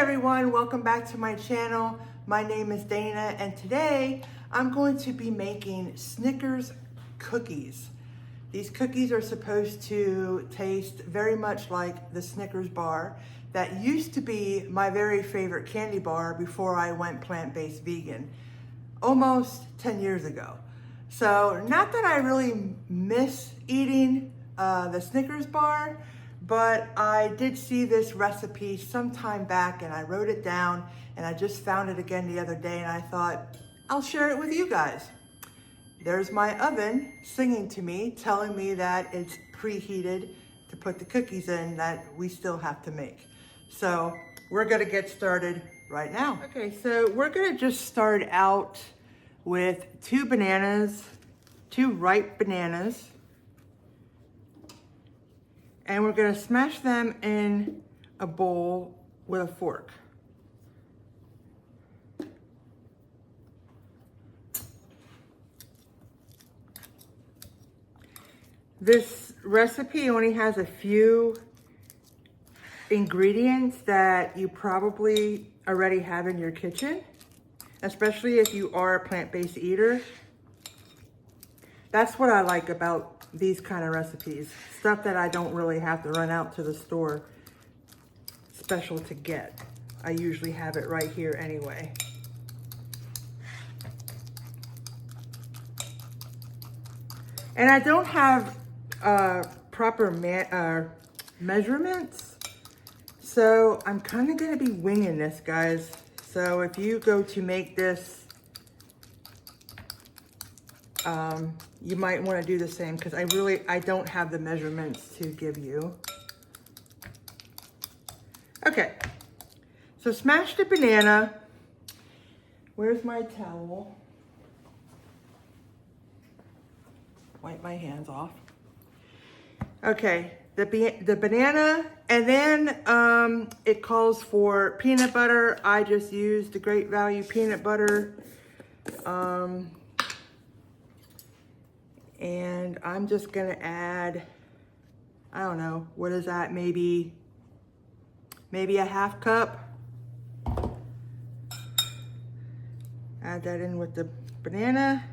everyone, welcome back to my channel. My name is Dana and today I'm going to be making Snickers cookies. These cookies are supposed to taste very much like the Snickers bar that used to be my very favorite candy bar before I went plant-based vegan, almost 10 years ago. So not that I really miss eating the Snickers bar, but I did see this recipe sometime back and I wrote it down and I just found it again the other day and I thought, I'll share it with you guys. There's my oven singing to me, telling me that it's preheated to put the cookies in that we still have to make. So we're gonna get started right now. Okay, so we're gonna just start out with two ripe bananas. And we're gonna smash them in a bowl with a fork. This recipe only has a few ingredients that you probably already have in your kitchen, especially if you are a plant-based eater. That's what I like about these kind of recipes. Stuff that I don't really have to run out to the store special to get. I usually have it right here anyway. And I don't have proper measurements, so I'm kind of going to be winging this, guys. So if you go to make this, you might want to do the same because I don't have the measurements to give you. Okay, so smash the banana. Where's my towel? Wipe my hands off. Okay, the banana, and then it calls for peanut butter. I just used the Great Value peanut butter. And I'm just gonna add, I don't know, what is that? Maybe a half cup. Add that in with the banana.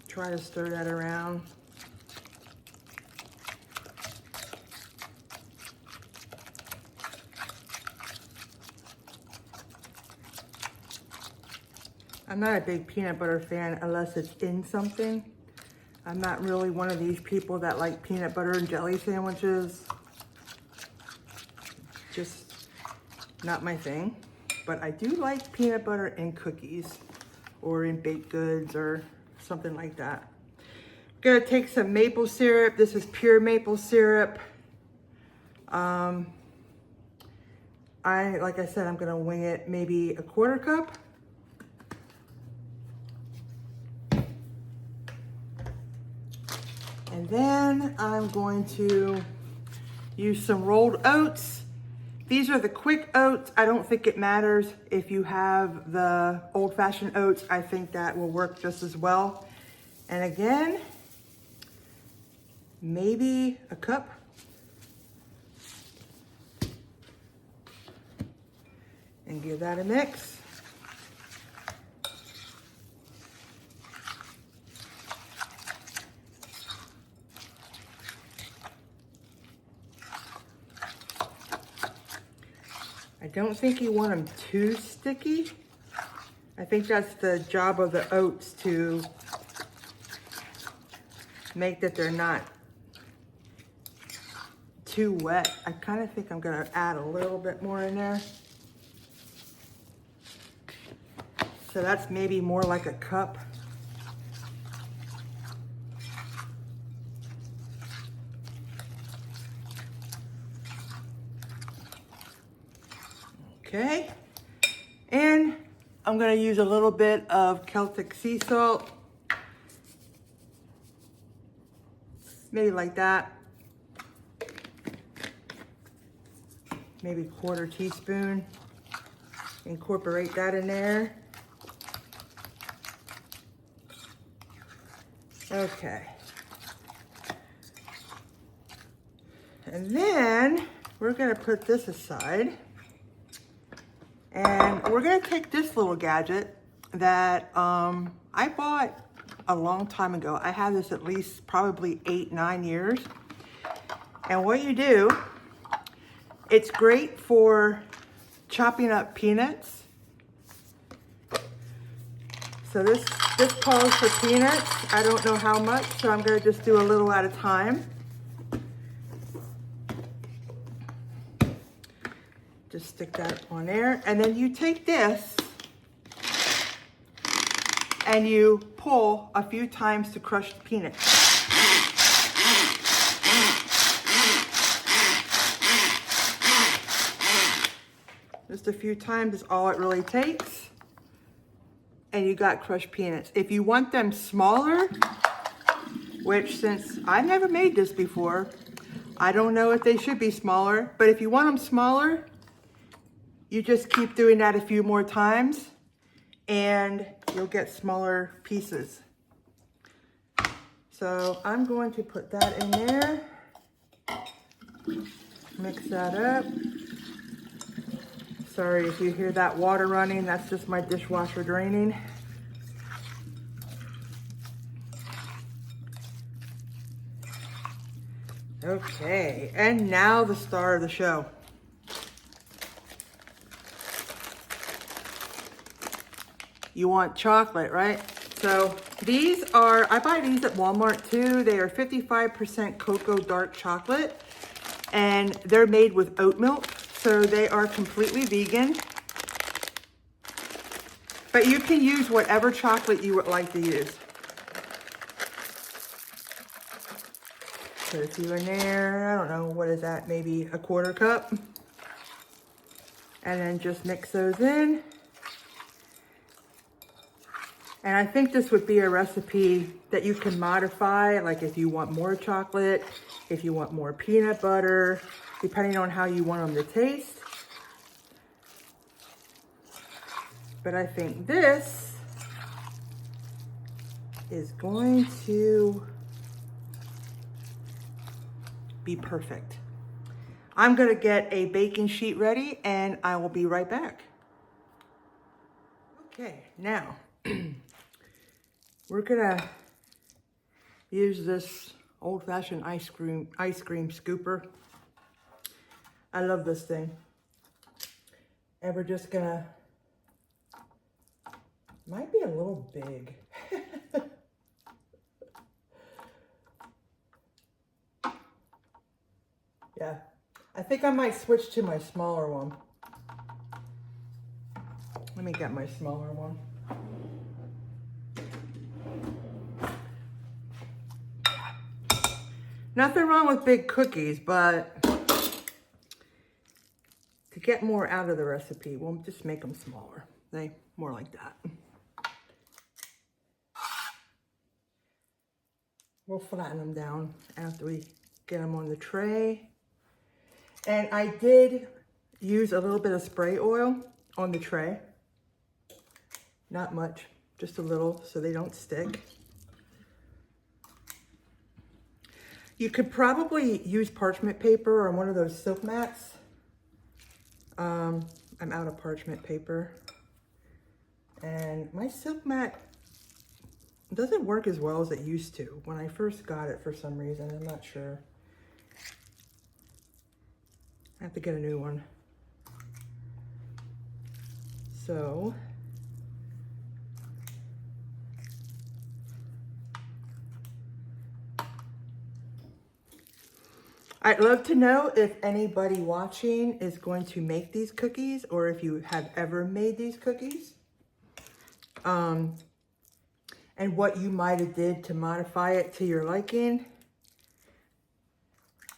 Try to stir that around. I'm not a big peanut butter fan unless it's in something. I'm not really one of these people that like peanut butter and jelly sandwiches. Just not my thing. But I do like peanut butter in cookies or in baked goods or something like that. I'm gonna take some maple syrup. This is pure maple syrup. Like I said, I'm gonna wing it, maybe a quarter cup. And then I'm going to use some rolled oats. These are the quick oats. I don't think it matters if you have the old-fashioned oats. I think that will work just as well. And again, maybe a cup. And give that a mix. I don't think you want them too sticky. I think that's the job of the oats, to make that they're not too wet. I kind of think I'm gonna add a little bit more in there. So that's maybe more like a cup. Okay, and I'm gonna use a little bit of Celtic sea salt, maybe like that, maybe quarter teaspoon. Incorporate that in there. Okay. And then we're gonna put this aside. And we're gonna take this little gadget that I bought a long time ago. I had this at least probably 8-9 years. And what you do, it's great for chopping up peanuts. So this calls for peanuts. I don't know how much, so I'm gonna just do a little at a time. Just stick that on there. And then you take this and you pull a few times to crush the peanut. Just a few times is all it really takes. And you got crushed peanuts. If you want them smaller, which since I've never made this before, I don't know if they should be smaller, but if you want them smaller, you just keep doing that a few more times and you'll get smaller pieces. So I'm going to put that in there, mix that up. Sorry if you hear that water running, that's just my dishwasher draining. Okay, and now the star of the show. You want chocolate, right? So these are, I buy these at Walmart too. They are 55% cocoa dark chocolate and they're made with oat milk. So they are completely vegan. But you can use whatever chocolate you would like to use. Put a few in there. I don't know, what is that? Maybe a 1/4 cup. And then just mix those in. And I think this would be a recipe that you can modify, like if you want more chocolate, if you want more peanut butter, depending on how you want them to taste. But I think this is going to be perfect. I'm gonna get a baking sheet ready and I will be right back. Okay, now, we're gonna use this old-fashioned ice cream scooper. I love this thing. And we're just gonna, might be a little big. Yeah, I think I might switch to my smaller one. Let me get my smaller one. Nothing wrong with big cookies, but to get more out of the recipe, we'll just make them smaller. They more like that. We'll flatten them down after we get them on the tray. And I did use a little bit of spray oil on the tray. Not much, just a little so they don't stick. You could probably use parchment paper or one of those silk mats. I'm out of parchment paper. And my silk mat doesn't work as well as it used to when I first got it for some reason. I'm not sure. I have to get a new one. So, I'd love to know if anybody watching is going to make these cookies or if you have ever made these cookies. And what you might have did to modify it to your liking.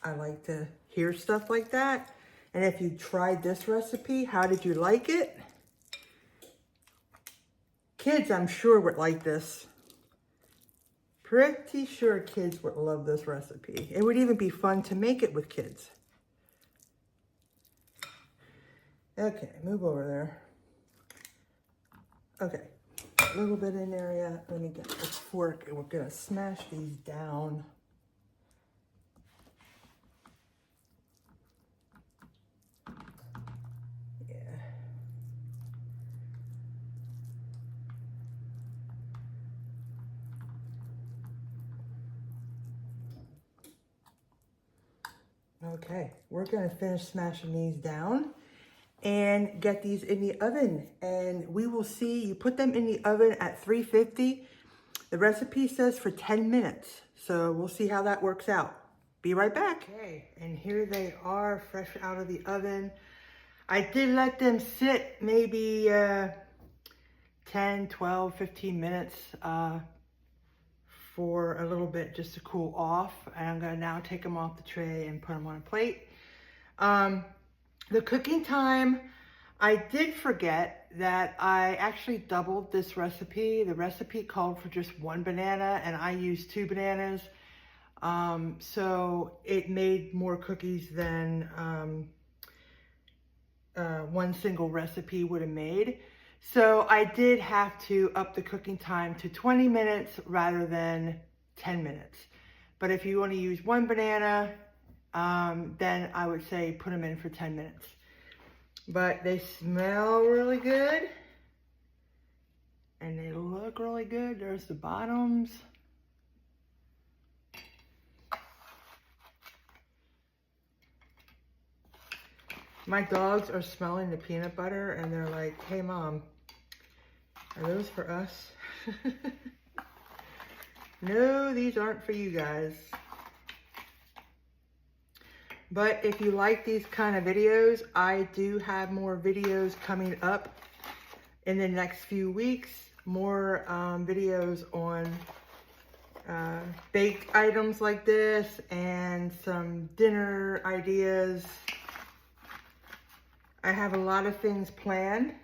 I like to hear stuff like that. And if you tried this recipe, how did you like it? Kids, I'm sure, would like this. Pretty sure kids would love this recipe. It would even be fun to make it with kids. Okay, move over there. Okay. a little bit in there yet. Let me get this fork and we're gonna smash these down. Yeah. Okay, we're gonna finish smashing these down and get these in the oven. And we will see, you put them in the oven at 350. The recipe says for 10 minutes. So we'll see how that works out. Be right back. Okay, and here they are, fresh out of the oven. I did let them sit maybe 10, 12, 15 minutes for a little bit just to cool off. And I'm gonna now take them off the tray and put them on a plate. The cooking time, I did forget that I actually doubled this recipe. The recipe called for just 1 banana and I used 2 bananas. So it made more cookies than one single recipe would have made. So I did have to up the cooking time to 20 minutes rather than 10 minutes. But if you want to use 1 banana, then I would say put them in for 10 minutes. But they smell really good. And they look really good. There's the bottoms. My dogs are smelling the peanut butter and they're like, hey Mom, are those for us? No, these aren't for you guys. But if you like these kind of videos, I do have more videos coming up in the next few weeks. More videos on baked items like this and some dinner ideas. I have a lot of things planned,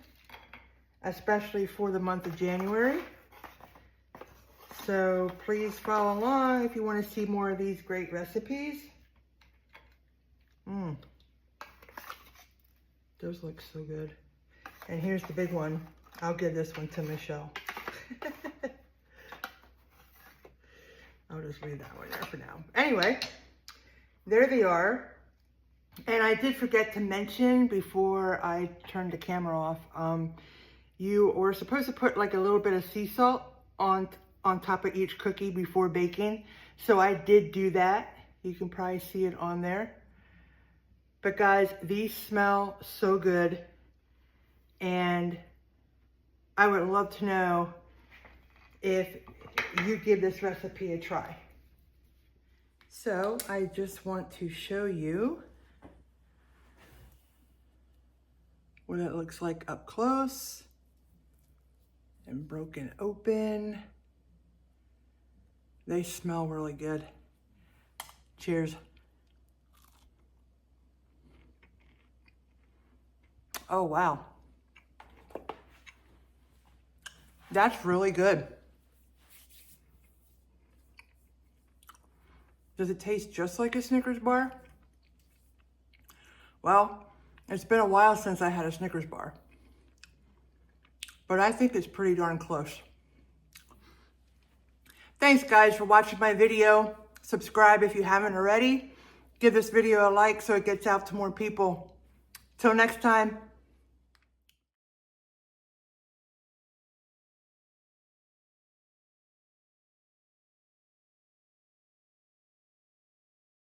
especially for the month of January. So please follow along if you want to see more of these great recipes. Those look so good. And here's the big one. I'll give this one to Michelle. I'll just leave that one there for now. Anyway, there they are. And I did forget to mention before I turned the camera off, you were supposed to put like a little bit of sea salt on top of each cookie before baking. So I did do that. You can probably see it on there. But guys, these smell so good. And I would love to know if you give this recipe a try. So I just want to show you what it looks like up close and broken open. They smell really good. Cheers. Oh, wow. That's really good. Does it taste just like a Snickers bar? Well, it's been a while since I had a Snickers bar, but I think it's pretty darn close. Thanks guys for watching my video. Subscribe if you haven't already. Give this video a like so it gets out to more people. Till next time.